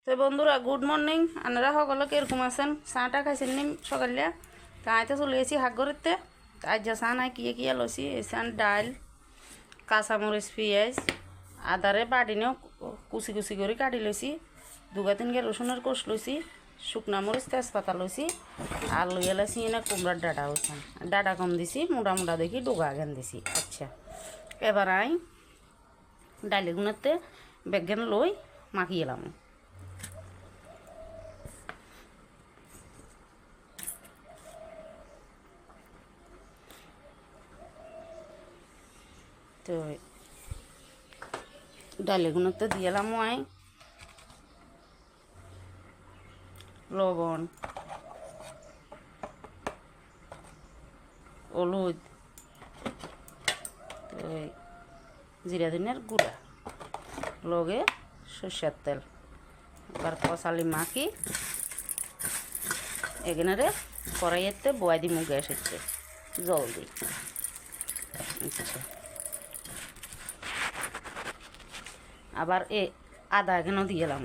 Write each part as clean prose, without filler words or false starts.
তো বন্ধুরা good morning. আপনারা সকলে কিরকম আছেন? চাটা খাইছেন নি সকালে? তাইতে চলে গেছি হাক ঘরেতে। আজ যা চা নাই কিয়ে কিয়ে লইছি এসান ডাল, কাঁচামরিচ, পেঁয়াজ, আদারে বাটিনেও কুচি কুচি করে কাটি লইছি। দুগা তিনগা রসুনের কোষ লইছি, শুকনা মরিচ তেজপাতা লইছি, আর লইয়া লাইছি এনে কুমড়ার ডাটা হয়েছেন। ডাটা কম দিছি, মোটা মোটা দেখি ডোগা গেন দিছি। আচ্ছা, এবার আই ডালিগুনাতে বেগেন লই মাখিয়ে এলাম। তো ডালিগুলোতে দিয়েলাম আই লবণ, হলুদ, তো জিরা ধনিয়ার গুঁড়া, লগে সরষের তেল। এবার কষালি মাখি এখানে কড়াইয়েতে বয়াই দিই মুখ গ্যাসেতে জল দিই। আচ্ছা, আবার আদা এখানেও দিয়ে এলাম।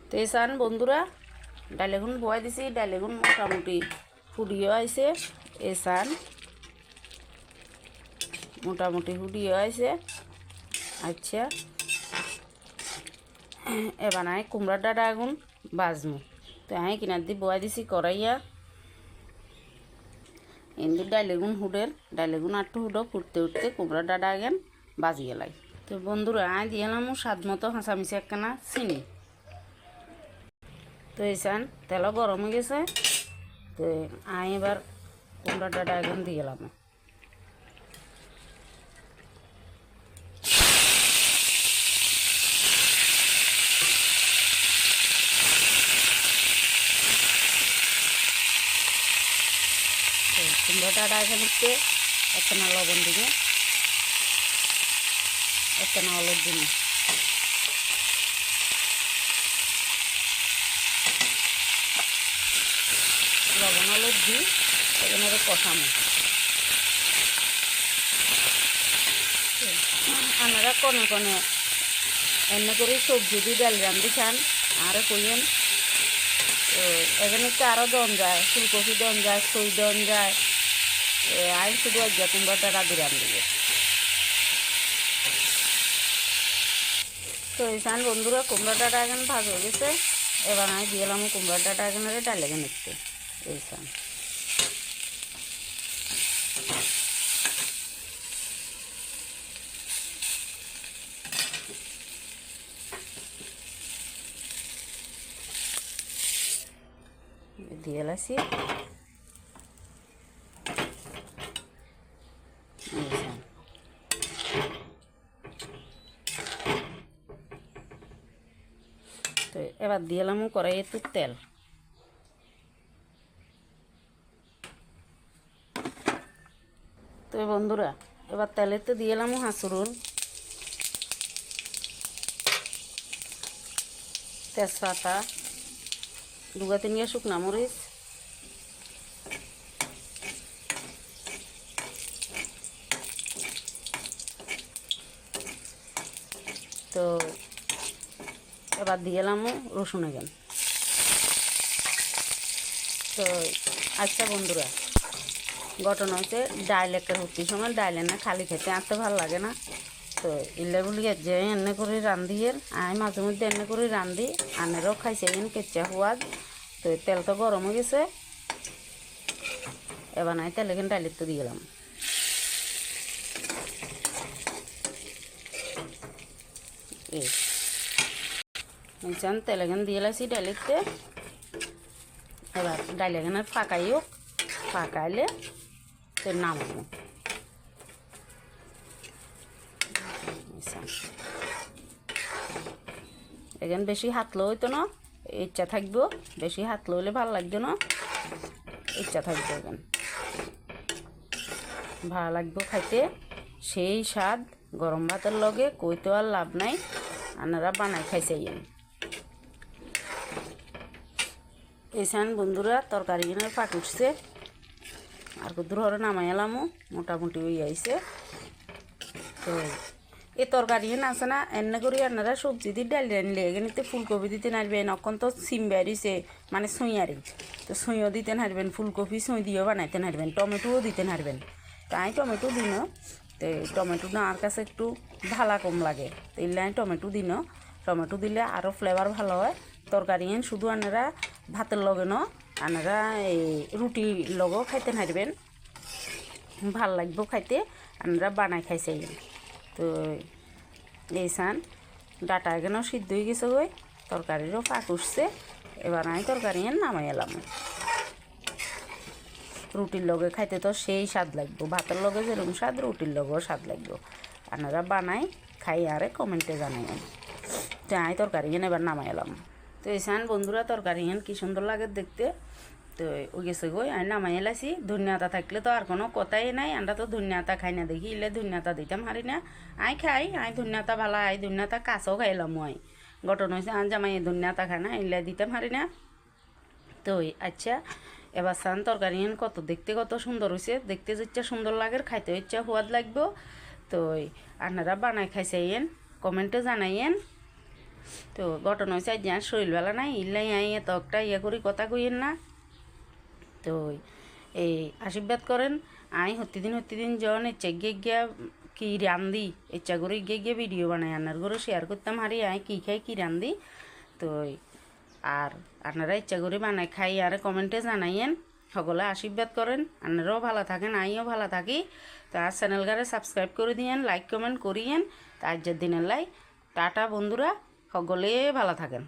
তো এই চান বন্ধুরা ডালেগুন বয়াই দিছি, ডালেগুন মোটামুটি ফুটিয়ে আইছে। এই চান মোটামুটি ফুটিয়ে আইছে। আচ্ছা, এবার আয় কুমড়ার ডাটা আগুন বাজমু। তো আমি কিনার দিয়ে বয়াই দিছি কড়াইয়া। এমনি ডালেগুন হুডের ডালেগুন আটটু হুডো ফুটতে উঠতে কুমড়ার ডাটা আগেন বাজিয়ে লাই। তো বন্ধুরা আয় দিয়ে এলাম স্বাদ মতো হাঁচামিচি একখানা চিনি। তো এই চান তেলও গরম হয়ে গেছে। তো আয় এবার কুমড়ার ডাটা এখন দিয়ে এলাম। কুমড়ো ডাটা এখানে একখানা লবণ দিবে, একখানা হলুদ দিবে, লবণ হলুদ দিই এখানে কষানো। আপনারা কনে কনে এমনি করে সবজি দিয়ে ডাল রান্ধি খান আর কইয়েন। তো এখানে তো আরও দন যায়, ফুলকপি দন যায়, সই দন যায়। আইন শুধু আজ কুমড়া ডাটা দিয়ে রান্ধিবে। তো এই চান বন্ধুরা কুমড়া ডাটা এখন ভাজ হয়ে গেছে। এবার আমি দিয়ে এলাম কুমড়া ডাটা এখানে ডালে গেন একটু। এই চান দিয়ে এলাছি। তো এবার দিয়ে এলাম কড়াইয়ে একটু তেল। তো বন্ধুরা এবার তেলেতে দিয়ে এলাম হাঁসুরুন, তেজপাতা, দুগা তিনগা শুকনা মরিচ, তো এবার দিয়ে এলাম রসুন এখান। তো আচ্ছা বন্ধুরা ঘটনা হচ্ছে ডাইল একটা রুটির সময় ডাইলে না খালি খেতে আনতে ভালো লাগে না। তো ইল্লাগুলি যে এনে করে রান্ধিয়ে আমি মাঝে মধ্যে এনে করে রান্ধি, আনেরও খাইছে এন কেঁচা সোয়াদ। তো তেল তো গরম হয়ে গেছে। এবার নাই তেল এখানে ডাইলের তো দিয়ে এলাম। চান তেল এখানে দিয়ে লাইছি ডাইলেতে। এবার ডাইল এখানে ফাঁকাইও, ফাঁকাইলে তো নামাবো। এখানে বেশি হাত লো হইতো না, ইচ্ছা থাকবো। বেশি হাত লইলে ভালো লাগতো না, ইচ্ছা থাকবে এখানে ভালো লাগবো খাইতে। সেই স্বাদ গরম ভাতের লগে কইতো আর লাভ নাই, আপনারা বানাই খাইছেন। এইসান বন্ধুরা তরকারি এনে পাক উঠছে, আর কত হরে নামাই এলামও মোটামুটি হয়ে আইছে। তো এ তরকারি আছে না এনে করে আপনারা সবজি দিয়ে ডাল রানলে এখানে ফুলকপি দিতে নারবেন এখন তো সিম বেরিয়েছে মানে সুঁইয়ারি তো সুঁইও দিতে নারবেন ফুলকপি সুঁই দিয়েও বানাইতে নারবেন টমেটোও দিতে নারবেন তাই টমেটো দিন তো টমেটো না আর কাছে একটু ভালা কম লাগে তো এই লাইন টমেটো দিন টমেটো দিলে আরও ফ্লেভার ভালো হয় তরকারি শুধু আপনারা ভাতের লগে ন আপনারা এই রুটির লগেও খাইতে নারবেন ভাল লাগবে খাইতে আপনারা বানাই খাইছে তো এই সান ডাটা এখানেও সিদ্ধ হয়ে গেছে গই তরকারিরও পাক উঠছে এবার আমি তরকারি নামাই এলাম রুটির লগে খাইতে তো সেই স্বাদ লাগবে ভাতের লগে যেরকম স্বাদ রুটির লগেও স্বাদ লাগবে আপনারা বানাই খাই আরে কমেন্টে জানাইন তো আমি তরকারি এবার নামাই এলাম তো এই সান বন্ধুরা তরকারি কি সুন্দর লাগে দেখতে তো ওই গেছে গই আমি নামাই এলাইছি ধনিয়াটা থাকলে তো আর কোনো কথাই নাই আমরা তো ধনিয়াটা খাই না দেখি ইলে ধনিয়াটা দিতাম হারি না আই খাই আই ধনিয়াটা ভালো আই ধনিয়াটা কাঁচাও খাইলাম আই গঠন হয়েছে আন জামাই ধনিয়াটা খাই না ইলে দিতাম হারি না তো আচ্ছা এবার সান তরকারি কত দেখতে কত সুন্দর হয়েছে দেখতে যেটা সুন্দর লাগে খাইতে ইচ্ছা সোয়াদ লাগবো তো আপনারা বানাই খাইছেন কমেন্টে জানাইয়েন তো গঠন হয়েছে আজ শরীরবেলা নাই ইল্লাই আই এত একটা ইয়ে করি কথা কইয়েন না তো এই আশীর্বাদ করেন আই হতিদিন জন ইচ্ছা গিয়া কি রান্ধি ইচ্ছা করে গিয়ে ভিডিও বানাই আনার ঘরে শেয়ার করতাম হারি আই কী খাই কী রান্ধি তো আর আপনারা ইচ্ছা করে বানাই খাই আর কমেন্টে জানাইয়েন সকলে আশীর্বাদ করেন আপনারাও ভালো থাকেন আইও ভালো থাকি তো আর চ্যানেলগারে সাবস্ক্রাইব করে দিয়েন লাইক কমেন্ট করিয়েন তো আজকের দিনের লাই টাটা বন্ধুরা সকলে ভালো থাকেন।